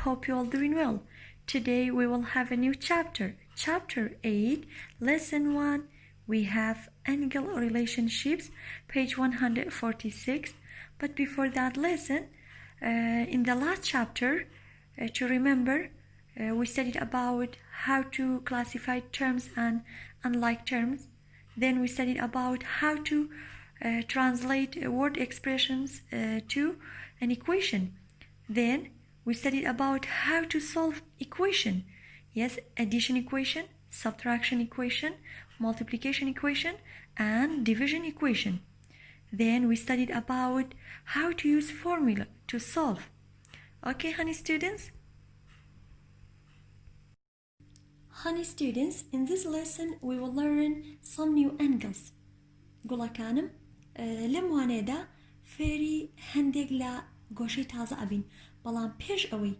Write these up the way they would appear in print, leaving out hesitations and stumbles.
hope you're all doing well. Today we will have a new chapter. Chapter 8, Lesson 1. We have angle relationships, page 146. But before that lesson, in the last chapter, to remember, we studied about how to classify terms and unlike terms. Then we studied about how to translate word expressions to an equation. Then we studied about how to solve equation. Yes, addition equation, subtraction equation, multiplication equation, and division equation. Then we studied about how to use formula to solve. Okay, honey students? Honey students, in this lesson we will learn some new angles. گوڵەکانم لەم وانەیەدا فێری هەندێک لە گۆشەی تازە ئەبین، بەڵام پێش ئەوەی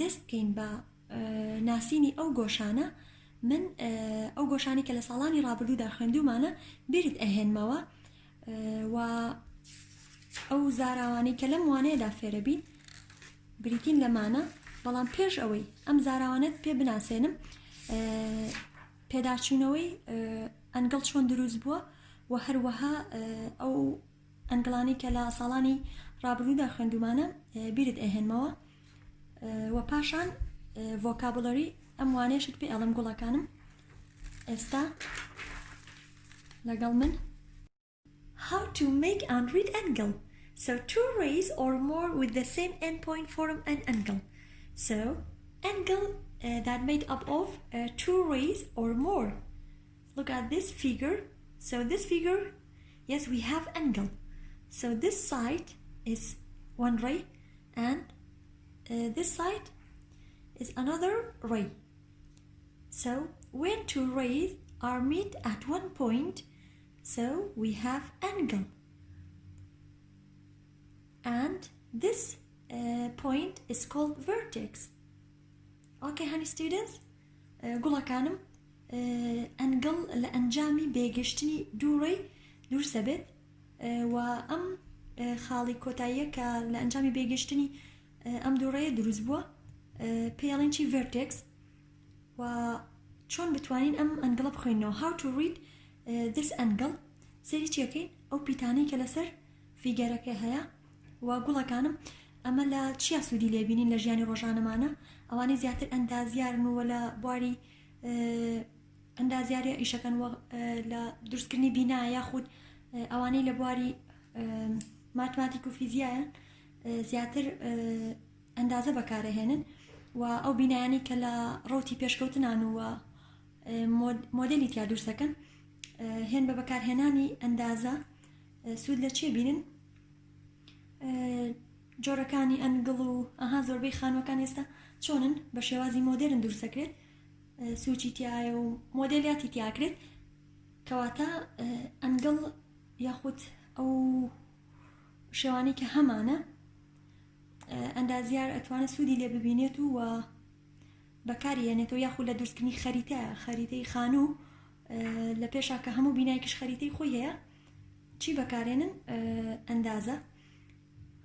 دەست بکەین بە ناسینی ئەو گۆشانە، من ئەو گۆشانی کە لە ساڵانی ڕابردوودا خوێندوومانە بیرت ئەهێنمەوە و ئەو زاراوانەی کە لەم وانەیەدا فێرە بین بریتین لەمانە، بەڵام پێش ئەوەی ئەم زاراوانەت پێ بناسێنم پێداچوونەوەی ئەنگڵ چۆن دروست بووە و هەروەها ئەو ئەنگڵانی کە لە ساڵانی ڕابردوودا خوێندومانە بیرت ئەهێنمەوە و پاشان vocabulary ئەم وانەیەشت پێ ئەڵم گوڵەکانم. ئێستا لەگەڵ من How to make and read angle. So two rays or more with the same endpoint form an angle. So angle that made up of two rays or more. Look at this figure. So this figure, yes, we have angle. So this side is one ray and this side is another ray. So when two rays are meet at one point, so we have angle. And this point is called vertex. Okay, honey students? گوڵەکانم ئەنگڵ لە ئەنجامی بێگەشتنی دوو ڕێی دروستە بێت و ئەم خاڵی کۆتاییە کە لە ئەنجامی بێگەشتنی ئەم دوو ڕێیە دروست بووە پێڵێن چی vertex و چۆن بتوانین ئەم ئەنگڵە بخوێنەوە. How to read this angle. سەری چیەکەین ئەو پیتانەی کە لەسەر فیگەرەکە هەیە و گوڵەکانم ئەمە لە چیا سوودی لێبینین لە ژیانی ڕۆژانەمانە، ئەوانەی زیاتر ئەندازیارن و لە بواری ئەندازیاری ئیشەکەن لە دروستکردنی بینا یاخود ئەوانەی لە بواری ماتماتیک و فیزیایان زیاتر ئەندازە بەکارەهێنن و ئەو بینایانی کە لە ڕوتی پێشکەوتنان و مۆدێلی تیا دروستەکەن هێن بە بەکارهێنانی ئەندازە سوود لە چێ بینن؟ جۆرەکانی ئەنگڵ و ئەها زۆربەی خانووەکان ئێستا چۆنن بە شێوازی مۆدێرن دروستەکرێت، سوچی تایە و مۆدێلیاتی تیاکرێت، کەواتە ئەنگڵ یاخود ئەو شێوانی کە هەمانە ئەندازیار ئەتوانێت سوودی لێ ببینێت و بەکاری هێنێتەوە یاخود لە دروستکردنی خەریتەی خانوو لە پێشا کە هەموو بینایەکیش خەریتەی خۆی هەیە چی بەکارێنن؟ ئەندازە.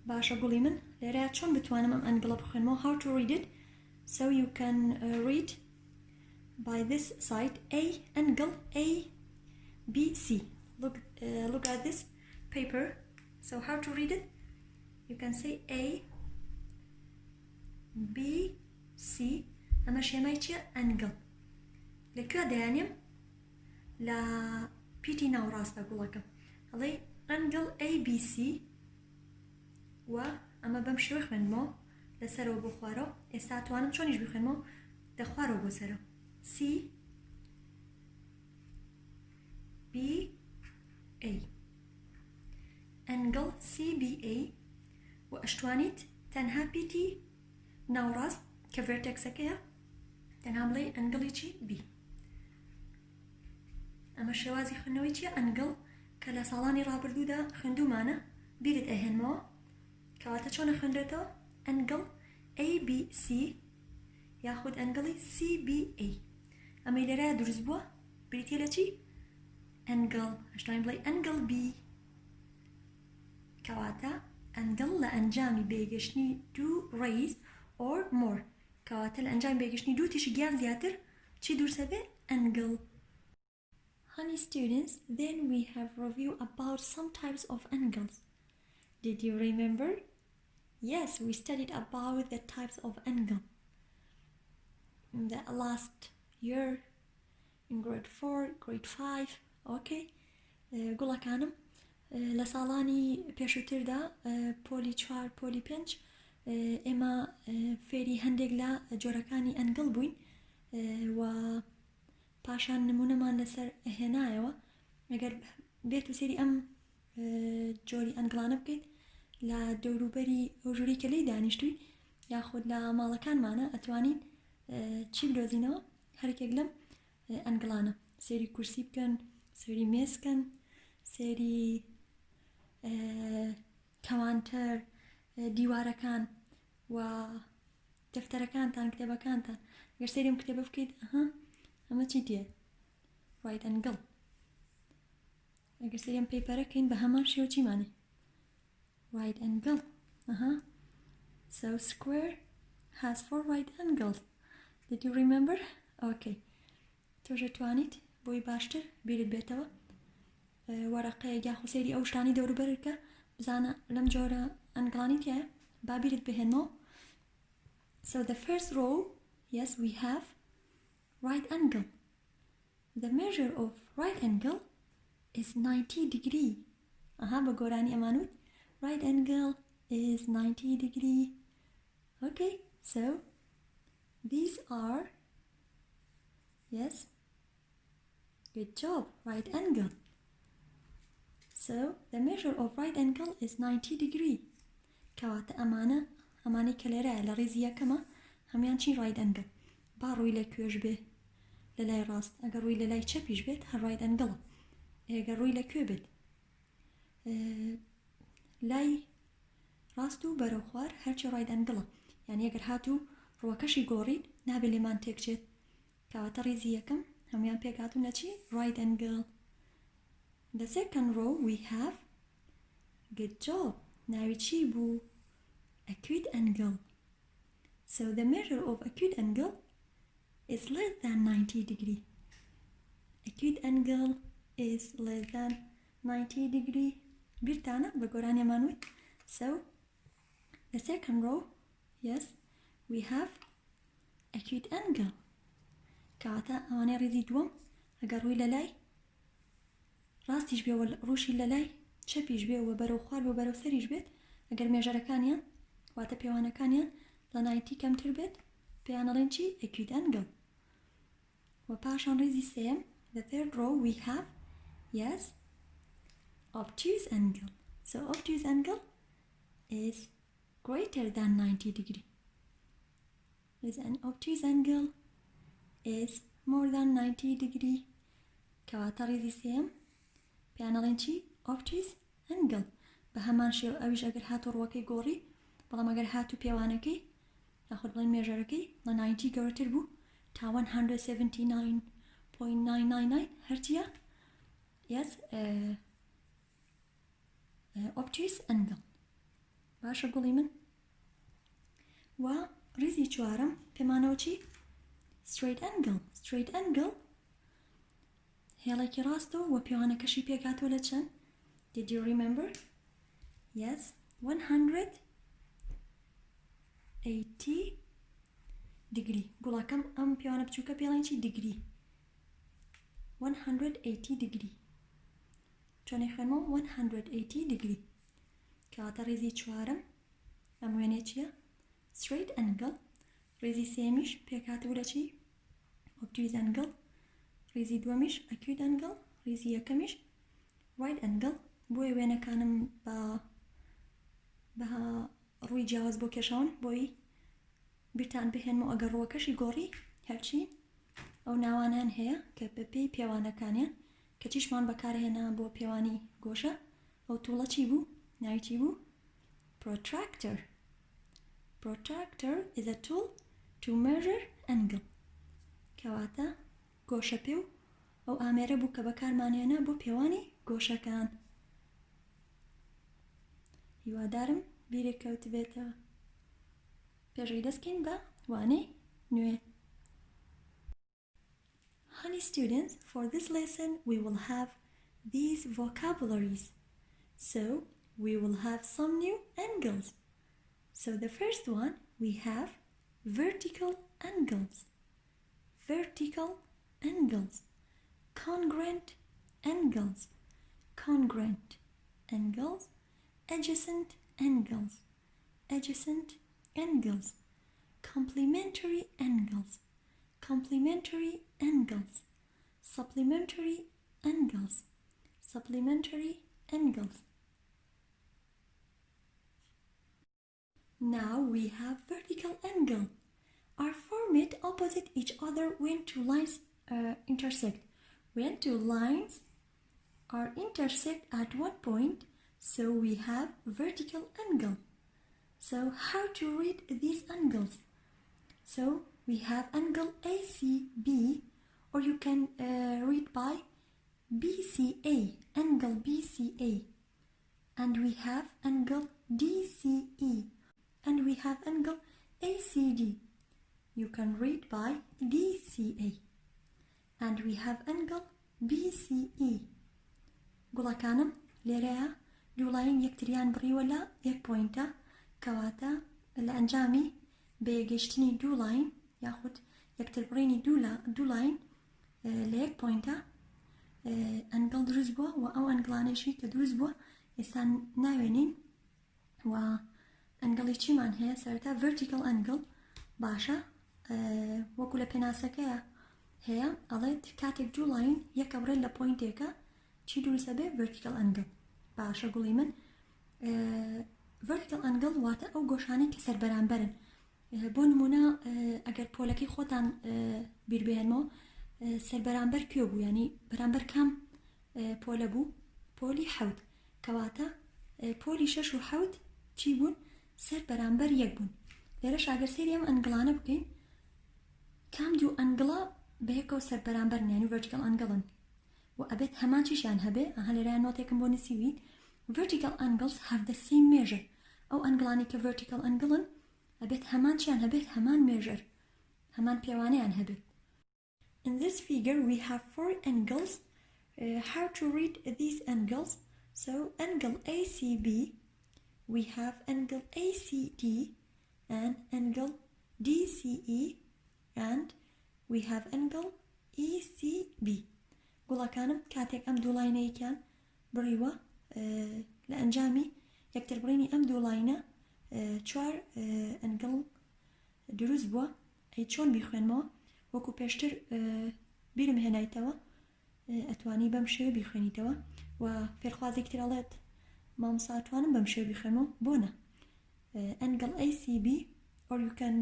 باشە گوڵی من لێرەیە چۆن بتوانم ئەم ئەنگڵە بخوێنمەوە. How to read it. So you can read by this side A angle A B C. Look at this paper. So how to read it? You can say A B C. ئەمە شێمای چیە؟ ئەنگڵ. لەکوێ دەیانیم؟ لە پیتی ناوڕاستە گوڵەکە ئەڵێ ئەنگڵ A B C و ئەمە بەم شێوەی خوێنمەوە لەسەرەوە بۆ خوارەوە. ئێستا توانم چۆنیش بخوێنمەوە دەخوارەوە بۆ سەرەوە C B A ئەنگڵ C B A و ئەشتوانیت تەنها پیتی ناوڕاست کە ڤێرتێکسەکەیە تەنها بڵێ ئەنگڵی چی؟ B. ئەمە شێوازی خوێندنەوەی چیە؟ ئەنگڵ کە لە ساڵانی ڕابردوودا خوێندوومانە بیرت ئەهێنمەوە، کەواتە چۆنە خوێندرێتەوە؟ ئەنگڵ ABC یاخود ئەنگڵی CBA. ئەمەی لێرە دروست بووە بریتە لە چی؟ ئەنگڵ. هەشتوانین بڵێ ئەنگڵ B، کەواتە ئەنگڵ لە ئەنجامی بێگەشتنی دوو ڕێیز or more کەواتە لە ئەنجام بێگەشتنی دوو تیشی گیان زیاتر چی دوورسە بێ؟ angle. Honey students, then we have review about some types of angles. Did you remember? Yes, we studied about the types of angle in the last year in grade 4, grade 5. Okay. گوڵەکانم لە ساڵانی پێشووتردا پۆلی 4 پۆلی 5 ئێمە فێری هەندێک لە جۆرەکانی ئەنگڵ بووین و پاشان نمونەمان لەسەر هێنایەوە. ئەگەر بێت و سێری ئەم جۆری ئەنگڵانە بکەیت لە دەوروبەری ئەو ژووری کە لێی دانیشتووی یاخود لە ماڵەکانمانە ئەتوانین چی بدۆزینەوە؟ هەرێکێک لەم ئەنگڵانە سێری کورسی بکەن، سێری مێز بکەن، سێری کەوانتەر، دیوارەکان و دەفتەرەکانتان، کتێبەکانتان. ئەگەر سێریم کتێبە بکەیت ئەمە چی دێ؟ right angle. ئەگەر سێریم پەیپەرەکەین بە هەمان شێوە چیمانێ؟ right angle. So square has 4 right angles. Did you remember? Okay. تۆش دەتوانیت بۆی باشتر بیرت بێتەوە وەرەقەیە یاخو سێری ئەو شتانی دەوروبەرکە بزانە لەم جۆرە ئەنگڵانی تایە با بیرت بهێنمەوە. So the first row, yes, we have right angle. The measure of right angle is 90 degree. بە گۆرانی ئەمانوت right angle is 90 degree. Okay, so these are, yes, good job, right angle. So the measure of right angle is 90 degree. کەواتە ئەمانەی کە لێرەیە لە ڕێزی یەکەمە هەمیان چی right angle. با ڕووی لە کوێش بێ لە لای ڕاست، ئەگەر ڕووی لە لای چەپیش بێت هەر right angle. ئەگەر ڕووی لە کوێ بێت لای ڕاست و بەرەو خوار هەرچی right angle. یعنی ئەگەر هاتوو ڕووەکەشی گۆڕید نابێت لێمان تێکچێت. کەواتە ڕێزی یەکەم هەمویان پێکهاتوون لە چی؟ right angle. The second row we have, good job, ناوی چی بوو؟ acute angle. So the measure of acute angle is less than 90 degree. Acute angle is less than 90 degree. بیرتانە بە گۆرانی ئەمانوت. So the second row, yes, we have acute angle. کەواتە ئەوانەی ڕێزی دووەم ئەگەر ڕووی لە لای ڕاستیش بێ و ڕووشی لە لای چەپیش بێ و بەرەو خوار بێ و بەرەو سەریش بێت ئەگەر مێژەرەکانیان واتە پێوانەکانیان لە 90 کەمتر بێت پێیان ئەڵێن چی؟ acute angle. و پاشان ڕێزی سێم the third row we have, yes, obtuse angle. So obtuse angle is greater than 90 degree. Is an obtuse angle is more than 90 degree. کەواتە ڕێزی سێم پێیان ئەڵێن چی؟ obtuse angle. بە هەمان شێو ئەویش ئەگەر هاتو ڕووەکەی گۆڕی بەڵام ئەگەر هاتو پێوانەکەی یاخود بڵێن مێژەرەکەی لە 90 گەورەتر بوو تا 179.999 هەرچیە yes obtuse angle. باشە گوڵی من. و ڕێزی چوارم پێمانەوە چی؟ straight angle. Straight angle هێڵێکی ڕاستەوە و پێوانەکەشی پێکهاتووە لە چەند؟ Did you remember? Yes, 180 degree. گوڵەکەم ئەم پێوانە بچووکە پێڵێن چی؟ degree. 180 degree. چۆنی خوێنمەوە؟ 180 degree. کەواتە ڕێزی چوارم ئەم وێنێ چییە؟ straight angle. ڕێزی سێمیش پێکهاتوو لە چی؟ obtuse angle. ڕێزی دووەمیش acute angle. ڕێزی یەکەمیش right angle. بۆیە وێنەکانم بە ڕووی جیاواز بۆ کێشاون بۆی بیرتان بهێنمەوە ئەگەر ڕووەکەشی گۆڕی هەرچی ئەو ناوانیان هەیە کە بە پێی پێوانەکانیان کە چیشمان بەکارهێنا بۆ پێوانی گۆشە ئەو تووڵە چی بوو؟ ناوی چی بوو؟ protractor. Protractor is a tool to measure angle. کەواتە گۆشە پێ و ئەو ئامێرە بوو کە بەکارمانهێنا بۆ پێوانی گۆشەکان. هیوادارم بیرێک کەوت بێتەوە. پێشەی دەستکەین بە وانەی نوێ. Honey students, for this lesson we will have these vocabularies. So we will have some new angles. So the first one we have vertical angles, vertical angles, congruent angles, congruent angles, adjacent angles, adjacent angles, complementary angles, complementary angles, supplementary angles, supplementary angles. Now we have vertical angle. Are formed opposite each other when two lines intersect. When two lines are intersect at one point, so we have vertical angle. So how to read these angles? So we have angle ACB, or you can read by BCA, angle BCA. And we have angle DCE. And we have angle ACD. You can read by DCA. And we have angle BCE. گوڵەکانم لێرەیە دوو لاین یەکتریان بڕیوە لە یەک پۆینتە کەواتە لە ئەنجامی بەیەگەشتنی دوو لاین یاخود یەکتر بڕینی دوو لاین لە یەک پۆینتە ئەنگڵ دروست بووە و ئەو ئەنگڵانێشی کە دروست بووە ئێستا ناوێنین و ئەنگڵی چیمان هەیە سەرەتا vertical angle باشە وەکو لە پێناسەکەیە هەیە ئەڵێت کاتێک دوو لاین یەکە بڕێت لە پۆینتێکە چی دروستە بێ vertical angle باشە گوڵی من vertical angle واتە ئەو گۆشانی کە سەربەرامبەرن بۆ نمونە ئەگەر پۆلەکەی خۆتان بیربێنمەوە سەربەرامبەر کوێ بوو ینی بەرامبەر کام پۆلە بوو پۆلی حەوت کەواتە پۆلی 6 و 7 چی بوون سەر بەرامبەر یەک بوون لێرەش ئەگەر سەیری ئەم ئەنگڵانە بکەین کام دوو ئەنگڵە بەیەکەوە سەر بەرامبەرن ینی vertical angle و ئەبێت هەمان چیشیان هەبێ ئەها لێرەیان نۆتێکم بۆ نووسیوین vertical angles have the same measure ئەو ئەنگڵانی کە vertical angle ئەبێت هەمان چیان هەبێت هەمان measure هەمان پێوانەیان هەبێت. In this figure we have 4 angles. How to read these angles? So angle ACB, we have angle ACD and angle DCE, and we have angle ECB. گوڵەکانم کاتێک ئەم دوو لاینەیەکیان بڕیوە لە ئەنجامی یەکتر بڕینی ئەم دوو لاینە 4 ئەنگڵ دروست بووە ئەی چۆن بیخوێنمەوە وەکو پێشتر بیرم هێنایتەوە ئەتوانی بەم شێوە بیخوێنیتەوە و فێرخوازێکی تر ئەڵێت مامۆستا ئەتوانم بەم شێوە بیخوێنمەوە بۆنە angle ACB, or you can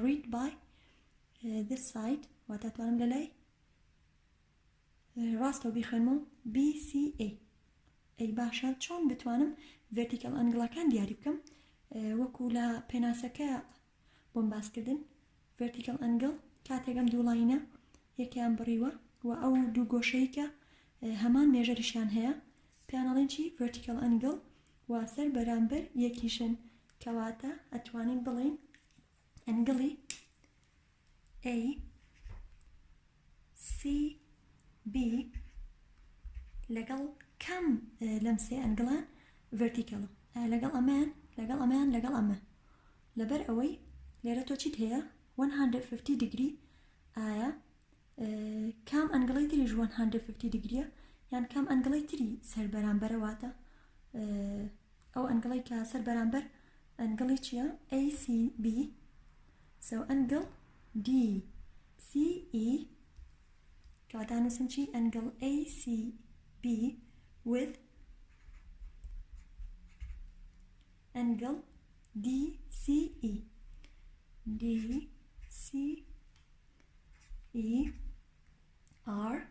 read by this side واتە ئەتوانم لە لای ڕاستەوە بیخوێنمەوە BCA. ئەی باشە چۆن بتوانم vertical ئەنگڵەکان دیاری بکەم وەکو لە پێناسەکە بۆم باسکردن vertical angle کاتێک ئەم دوو لاینە یەکیان بڕیوە و ئەو دوو گۆشەی کە هەمان مێژەریشیان هەیە پێیان ئەڵێن چی vertical angle و سەر بەرامبەر یەکیشن کەواتە ئەتوانین بڵێن ئەنگڵی ACB لەگەڵ کام لەم سێ ئەنگڵان verticalە لەگەڵ ئەمان لەگەڵ ئەمان لەگەڵ ئەمە لەبەر ئەوەی لێرە تۆ چیت هەیە 150 degree ئایا کام ئەنگڵی تریش 150 degree یان کام ئەنگڵی تری سەر بەرامبەرە واتە ئەو ئەنگڵی کە سەر بەرامبەر ئەنگڵی چییە ACB. So angle DCE کەواتە نووسم چی angle ACB with angle DCE. DCE are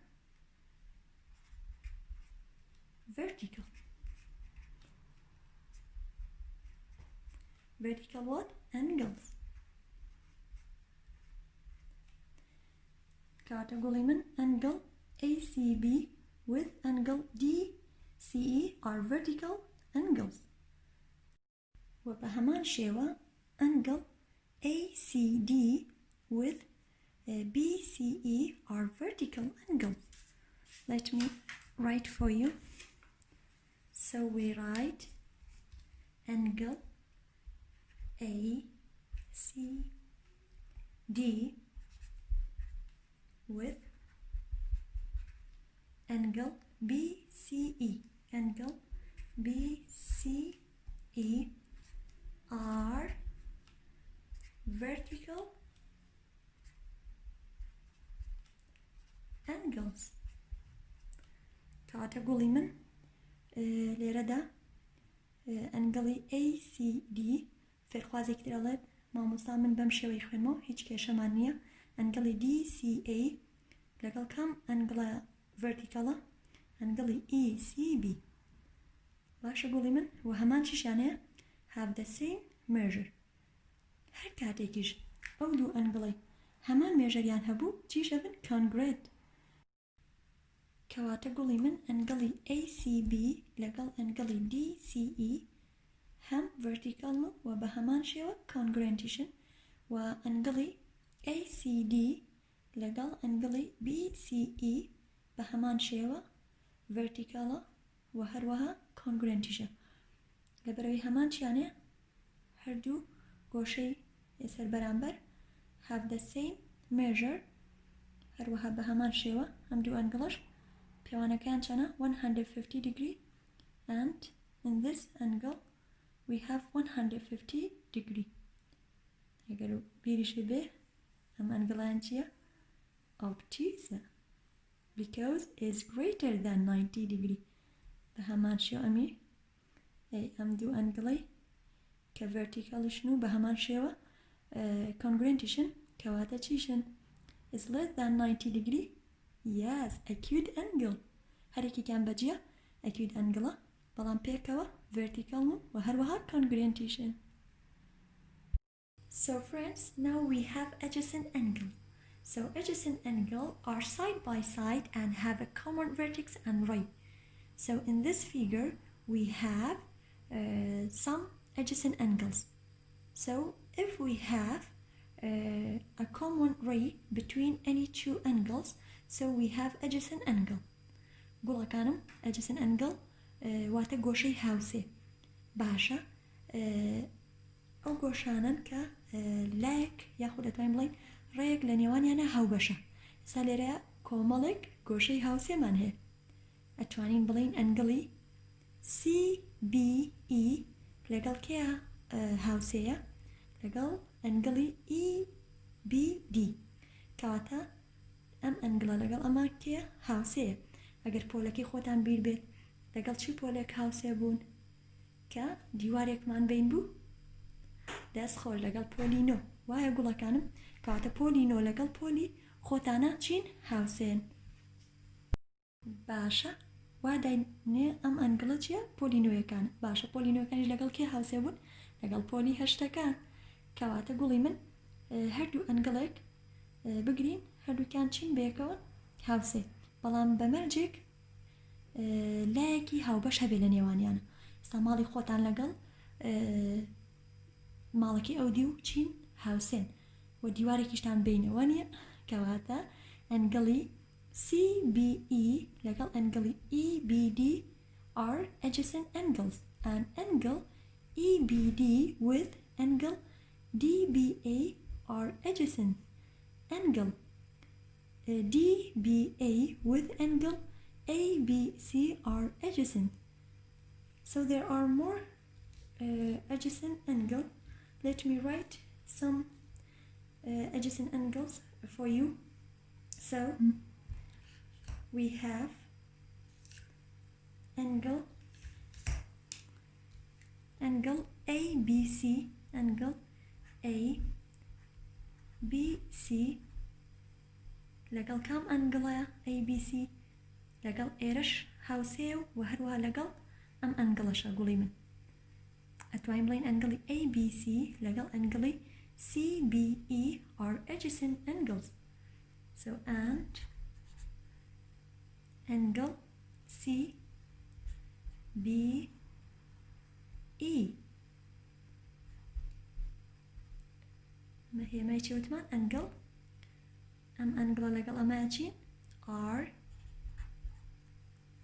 vertical. Vertical what? Angles. Category angle ACB with angle DCE are vertical angles. وبهمان شيوة angle ACD with BCE are vertical angles. Let me write for you. So we write angle ACD with angle BCE. Angle BCE are vertical angles. كاتا قولي من ليردا انقلي ACD فرخوازي كتير ألد ما مصامن بمشي ويخوينمو هيج كيشمانية انقلي DCA لقل كم انقلا vertical انقلي ECB باش قولي من وهمان شيشانه have the same measure. هر كاتيكيش او دو انقلي همان ميجريان هبو تيشبن congruent. كواتا قولي من انقلي ACB لقل انقلي DCE هم vertical وبهمان شيوة congruentation وانقلي ACD لقل انقلي BCE بهمان شيوة vertical وهروها congruentation. لبروي همان شيانه هردو قوشي يسر برامبر have the same measure هروها بهمان شيوة هم دو انقلش بيوانا كان شانا 150 degree and in this angle we have 150 degree. اگر بيريش به هم انقلان چيا obtuse because is greater than 90 degree. بهمان شيو امي اي ام دو انقلي كvertical شنو بهمان شيوة congruentation كواتا چيشن is less than 90 degree. Yes, acute angle. هريكي كان بجيا acute angle بلان بيكوا vertical وهروها congruentation. So friends, now we have adjacent angle. So adjacent angle are side by side and have a common vertex and ray. So in this figure we have some adjacent angles. So if we have a common ray between any two angles, so we have adjacent angle. قولا كانم adjacent angle واتا قوشي هاوسي باشا او قوشانن كا لايك ياخد اتواين بلين ريك لنيوان يانا هاو باشا ساليريا كومالك قوشي هاوسي من هي اتوانين بلين انقلي CBE لقل كيا هاوسيا لقل انقلي EBD كواتا ام انقلا لقل اما كيا هاوسيا اگر پولکی خودتان بیر بید لقل چی پولک هاوسیا بون که دیوارێک مان بین بوو دەست خۆش لەگەڵ پۆلینۆ وایە گوڵەکانم کەواتە پۆلینۆ لەگەڵ پۆلی خۆتانە چین هاوسێن باشە وا داینێ ئەم ئەنگڵە چییە پۆلینۆیەکان باشە پۆلینۆیەکانیش لەگەڵ کێ هاوسێ بوون لەگەڵ پۆلی هەشتەکان کەواتە گوڵی من هەردوو ئەنگڵێک بگرین هەردووکیان چین بەیەکەوە هاوسێ بەڵام بەمەرجێک لایەکی هاوبەش هەبێ لە نێوانیانە ئێستا ماڵی خۆتان لەگەڵ ماڵەکەی ئەو دی و چین هاوسێن و دیوارێکیشتان بینەوە نیە کەواتە ئەنگڵی CBE لەگەڵ ئەنگڵی EBD are adjacent angles and angle EBD with angle DBA are adjacent angle DBA with angle ABC are adjacent. So there are more adjacent angles. Let me write some adjacent angles for you. So we have angle ABC, angle ABC لەگەڵ کام ئەنگڵەیە ABC لەگەڵ ئێرەش هاوسێ و هەروەها لەگەڵ ئەم ئەنگڵەشە گوڵی من ئەتوانین بڵین ئەنگڵی ABC لەگەڵ ئەنگڵی CBE are adjacent angles. So and angle CBE ما هي ما يتشوتمان angle ئەم ئەنگڵە لەگەڵ ئەمە چین are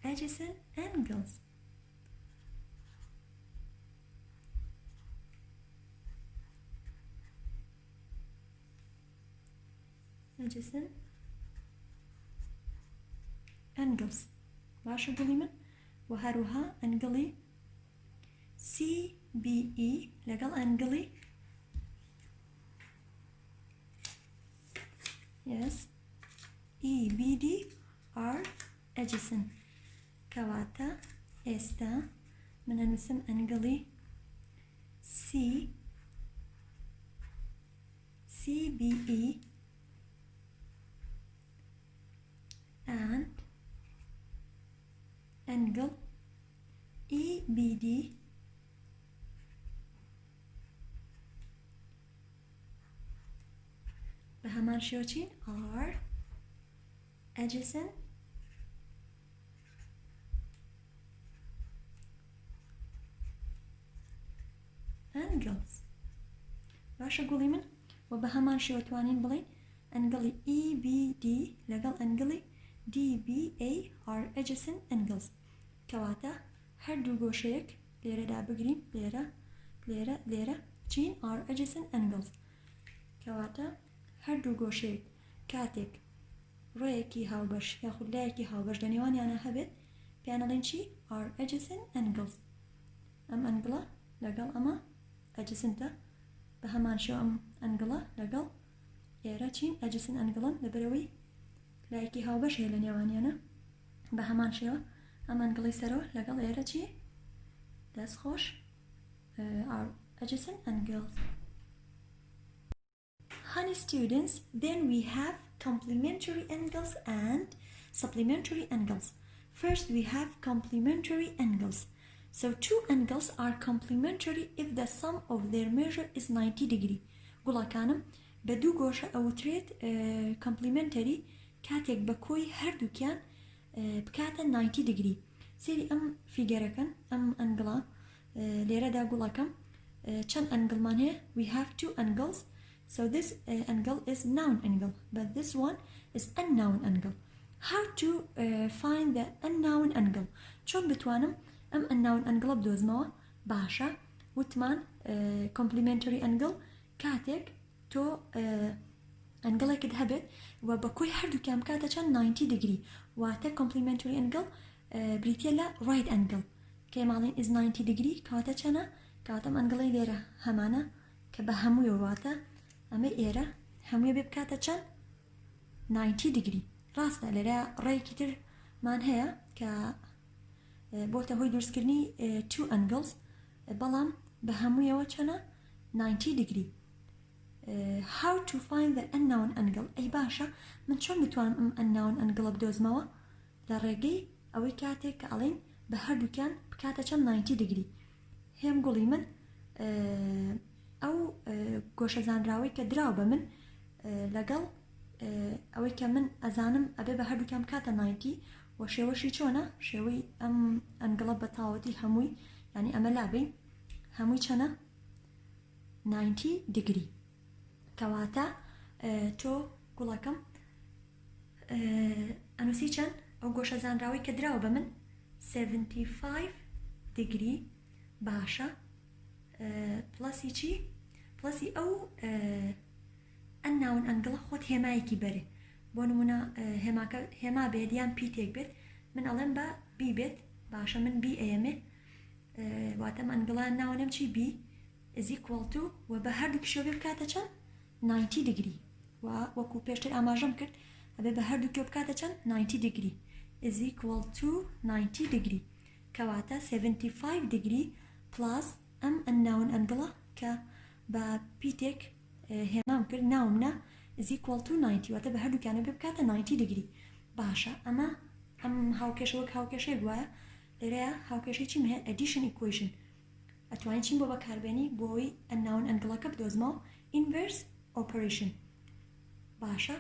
adjacent angles. adjacent angles. باشە گوڵی من و هەروها ئەنگڵی CBE لەگەڵ ئەنگڵی yes EBD are adjacent. کەواتە ئێستا من ئەنووسم ئەنگڵی CBE and angle EBD بە هەمان شێوە چین are adjacent angles. باشە گوڵی من و بە هەمان شێوە توانین بڵین ئەنگڵی EBD لەگەڵ ئەنگڵی DBA are adjacent angles. کەواتە هەردوو گۆشەیەک لێرەدا بگرین لێرە چین are adjacent angles. کەواتە هەردوو گۆشەیەک کاتێک ڕێیەکی هاوبەش یاخود لایەکی هاوبەش لە نێوانیانە هەبێت پێیانەڵێن چی are adjacent angles. ئەم ئەنگڵە لەگەڵ ئەمە adjacentە بە هەمان شێوە ئەم ئەنگڵە لەگەڵ ئێرە چین adjacent ئەنگڵن لەبەرەوەی لایەکی هاوبەش هەیە لە نێوانیانە بە هەمان شێوە ئەم ئەنگڵی سەرەوە لەگەڵ ئێرە چی دەستخۆش are adjacent angles. Honey students, then we have complementary angles and supplementary angles. First we have complementary angles. So two angles are complementary if the sum of their measure is 90 degree. گوڵەکانم بە دوو گۆشە ئەوترێت complementary کاتێک بە کۆی هەردووکیان بکاتە 90 degree. سێری ئەم فیگەرەکەن ئەم ئەنگڵە لێرەدا گوڵەکەم چەند ئەنگڵمان هەیە we have two angles. So this angle is noun angle, but this one is unknown angle. How to find the unknown angle? چۆن بتوانم ئەم unknown angle بدۆزمەوە؟ باشە وتمان complementary angle کاتێک تۆ ئەنگڵێکت هەبێت و بە کۆی هەردووکیان بکاتە چەند 90 degree واتە complementary angle بریتیە لە right angle کە ماڵین is 90 degree کاتە چەنە؟ کاتەم ئەنگڵی لێرە هەمانە کە بە هەمووی واتە ئەمە ئێرە هەمووی بێ بکاتە چەند 90 degree. ڕاستە لێرە ڕێیەکی ترمان هەیە کە بۆتە هۆی دروستکردنی two angles بەڵام بە هەموویەوە چەنە 90 degree. How to find the unknown angle? ئەی باشە من چۆن بتوانم ئەم unknown angle بدۆزمەوە لە ڕێگەی ئەوەی کاتێک کە ئەڵێن بە هەردووکیان بکاتە چەند 90 degree. هێم گوڵی من ئەو گۆشەزانراوەی کە دراو بە من لەگەڵ ئەوەی کە من ئەزانم ئەبێ بە هەردووکیان بکاتە 90 و شێوەشی چۆنە شێوەی ئەم ئەنگڵە بە تاوەتی هەمووی ینی ئەمە لابین هەمووی چەنە 90 degree. کەواتە تۆ گوڵەکەم ئەنووسی چەند ئەو گۆشەزانراوەی کە دراو بە من 75 degree باشە پلەسی چی؟ پلەسی ئەو ئەنناون ئەنگڵە خۆت هێمایەکی بەرێ بۆ نمونە هێما بێت یان پی تێک بێت من ئەڵێم بە بی بێت باشە من بی ئەیەمێ واتەم ئەنگڵە ناوەنێم چی بی is equal to و بە هەردوو شێوە بێ بکاتە چەند 90 degree و وەکو پێشتر ئاماژەم کرد ئەبێ بە هەردوو کێو بکاتە چەند 90 degree is equal to 90 degree. کەواتە 75 degree plus ئەم ئەنناون ئەنگڵە کە بە پیتێک هێمام کرد ناومنە is equal to 90 واتە بە هەردووکیانە بێ بکاتە 90 degree. باشە ئەمە ئەم هاوکێشە وەک هاوکێشەی وایە لێرەیە هاوکێشەی چیم هەیە addition equation ئەتوانین چیم بۆ بەکاربێنی بۆی ئەنناون ئەنگڵەکە بدۆزمەوە inverse operation. باشە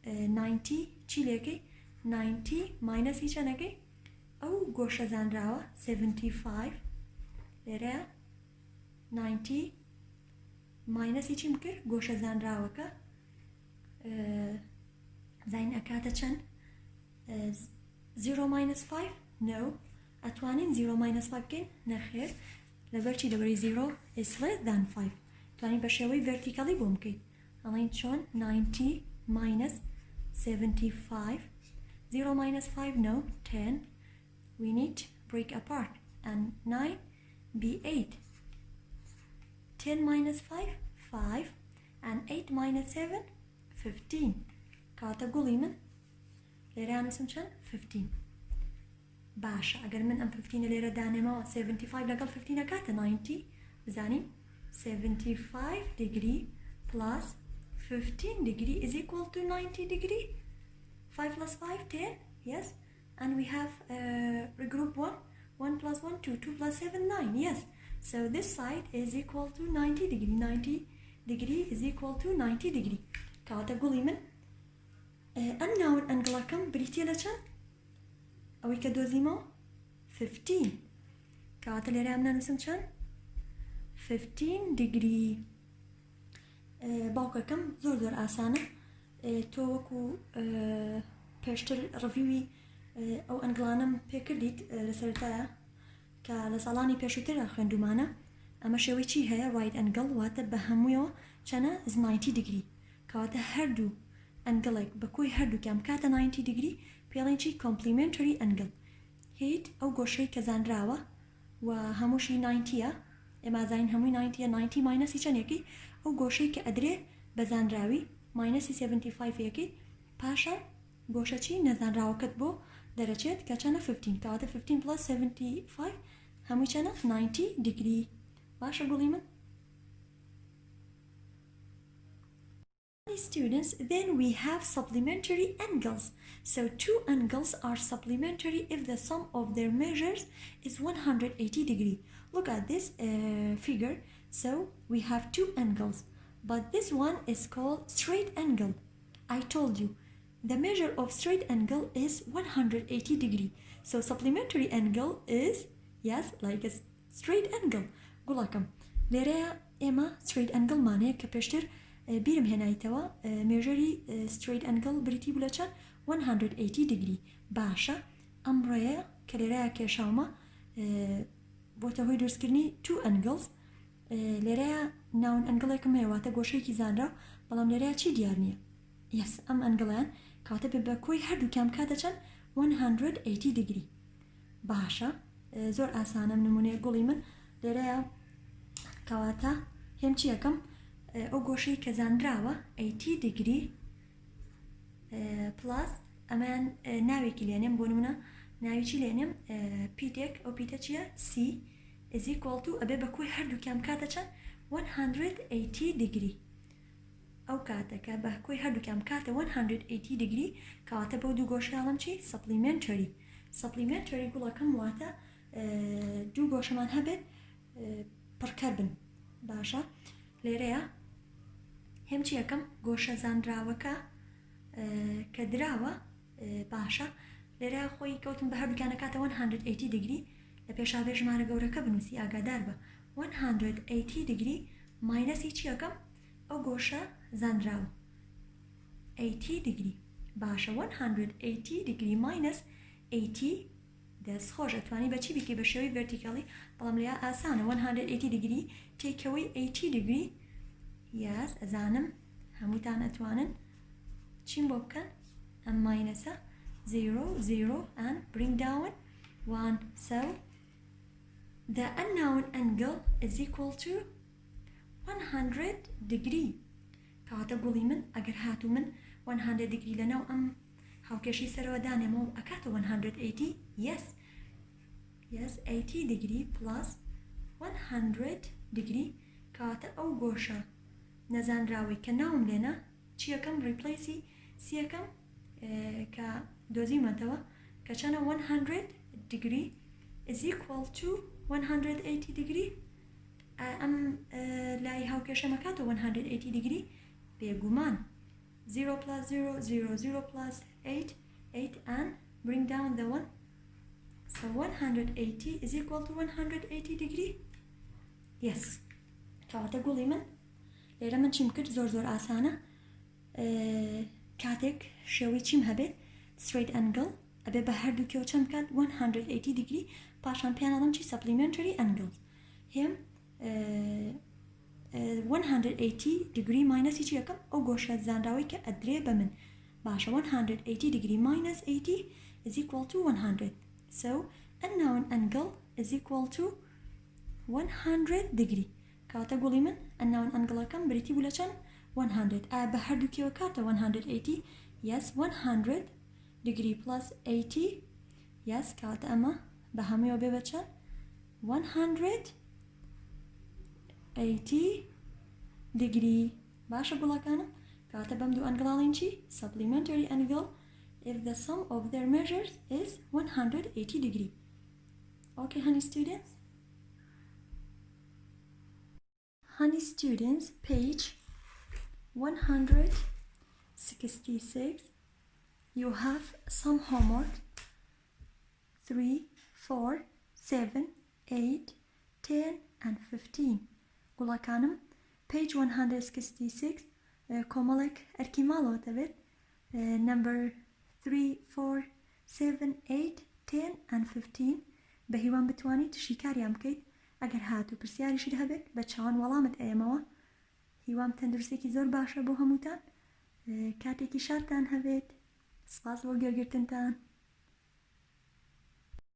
90 چی لێکەی 90 ماینەسی چەنەکەی ئەو گۆشەزانراوە 75 لێرەیە 90 ماینەسی چیم کرد گۆشەزانراوەکە زين أكاتا چەند 0 minus 5 no أتوانين 0 minus 5 بكين نخير لبرشي دوري 0 is less than 5 توانين بشيوي vertically بومكين ألين شون 90 minus 75 0 minus 5 no 10 we need to break apart and 9 be 8 10 minus 5 5 and 8 minus 7 15 كاتا قولي من ليرة نسم چند 15 باشا اگر من ام 15 ليرة دانما 75 لقل 15 كاتا 90 بزاني 75 degree plus 15 degree is equal to 90 degree 5 plus 5 10 yes and we have regroup 1 1 plus 1 2 2 plus 7 9 yes so this side is equal to 90 degree 90 degree is equal to 90 degree كاتا قولي من unknown angle كم بريتي لچن اوي كدوزيمو 15 كاتا ليرة امنا نسم چن 15 degree باوكا كم زور آسانة توكو پێشتر ڕڤیوی ئەو ئەنگڵانم پێکردیت لەسەرتایە کە لە ساڵانی پێشووترە خوێندومانە ئەمە شێوەی چی هەیە ڕایت ئەنگڵ واتە بە هەموویەوە چەنە 90 دیگری کەواتە هەردوو ئەنگڵێک بە کۆی هەردووکیان کاتە 90 دیگری پێڵێن چی کۆمپلیمنتری ئەنگڵ هیت ئەو گۆشەی کە زانراوە و هەمووشی 90ە ئێمە زانین هەمووی 90ە 90 ماینەسی چەندێکی ئەو گۆشەی کە ئەدرێ بە زانراوی ماینەسی 75 یەکەی پاشان گۆشە چی نەزانراوەکەت بۆ دەرەچێت کە چەنە 15 کەواتە 15 plus 75 هەمووی چەنە 90 دیگری باشە گوڵی من students then we have supplementary angles so two angles are supplementary if the sum of their measures is 180 degree look at this figure so we have two angles but this one is called straight angle I told you the measure of straight angle is 180 degree so supplementary angle is yes like a straight angle قولكم لێرەیە ئێمە straight angle مانەیە کە پێشتر بیرم هێنایتەوە مێژەری straight angle بریتی بوو لە چەند 180 degree باشە ئەم ڕێیە کە لێرەیە کێشاومە بۆتە هۆی دروستکردنی two angles لێرەیە ناون ئەنگڵێکم هەیە واتە گۆشەیەکی زانرا بەڵام لێرەیە چی دیار نییە yes ئەم ئەنگڵیان کاتە بە کۆی هەردووکیان کاتە چەند 180 degree باشە زۆر ئاسانم نمونەیە گوڵی من لێرەیە کەواتە هێم چی یەکەم ئەو گۆشەی کە زانراوە 80 degree plus ئەمان ناوێکی لێنێم بۆ نمونە ناویی لێنێم پیتێک ئەو پیتە چییە C is equal to ئەبێ بە کۆی هەردووکیان کاتە چەند 180 degree ئەو کاتەکە بە کۆی هەردووکیان کاتە 180 degree کەواتە بەو دوو گۆشەیاڵم چی supplementary گوڵەکەم واتە دوو گۆشەمان هەبێت پڕکەر بن باشە لێرەیە هێم چی یەکەم گۆشە زانراوەکە کە دراوە باشە لێرە خۆی کەوتم بە هەردووکیانە کاتە 180 degree لە پێشاوێ ژمارە گەورەکە بنووسی ئاگادار بە 180 degree ماینەسی چی یەکەم ئەو گۆشە زانراوە 80 degree باشە 180 degree minus 80 دەست خۆش ئەتوانی بەچی بکەی بە شێوەی vertically بەڵام لێیا ئاسانە 180 degree تێکەوەی 80 degree yes ئەزانم هەمووتان ئەتوانن چیم بۆ بکەن ئەم ماینەسە 0 0 and bring down 1 so the unknown angle is equal to 100 degree کەواتە گوڵی من ئەگەر هاتوو من 100 degree لەناو ئەم هاوکێشی سەرەوە دانێمەوە ئەکاتە 180 yes 80 degree plus 100 degree کەواتە ئەو گۆشە نەزانراوی کە ناوم لێنە چی یەکەم ریپلیسی سی یەکەم کە دۆزیمەتەوە کە چەنە 100 degree is equal to 180 degree ئەم لای هاوکێشەمە کاتە 180 degree بێگومان 0 plus 0 0 0 plus 8 8 and bring down the 1 so 180 is equal to 180 degree yes کەواتە گوڵی من لێرە من چیم کرد زۆر ئاسانە کاتێک شێوەی چیم هەبێت straight angle ئەبێ بە هەردووکەوە چەند بکات 180 degree پاشان پێیان ئەڵێن چی supplementary angles هێم 180 degree minus چی یەکەم ئەو گۆشە زانراوەی کە ئەدرێ بە من باشە 180 degree minus 80 is equal to 100 so unknown angle is equal to 100 degree کاتە گوڵی من unknown angleەکەم بریتی بوو لە چەند 100 ئایا بە هەردووکەوە کاتە 180 yes 100 degree plus 80 yes کاتە ئەمە بە هەموویەوە بێ بە چەند 180 degree باشە گوڵەکانم کاتە بەم دوو ئەنگڵاڵین چی supplementary angle if the sum of their measures is 180 degree okay honey students page 166 you have some homework 3 4 7 8 10 and 15 گوڵەکانم page 166 کۆمەڵێک ئەرکی ماڵەوە دەبێت number 3 4 7 8 10 and 15 بە هیوان بتوانیت شیکاریان بکەیت ئەگەر هاتوو پرسیاریشت هەبێت بە چاوان وەڵامت ئێمەوە هیوام تەندروستێکی زۆر باشە بۆ هەمووتان کاتێکی شادتان هەبێت سپاس بۆ گوێگرتنتان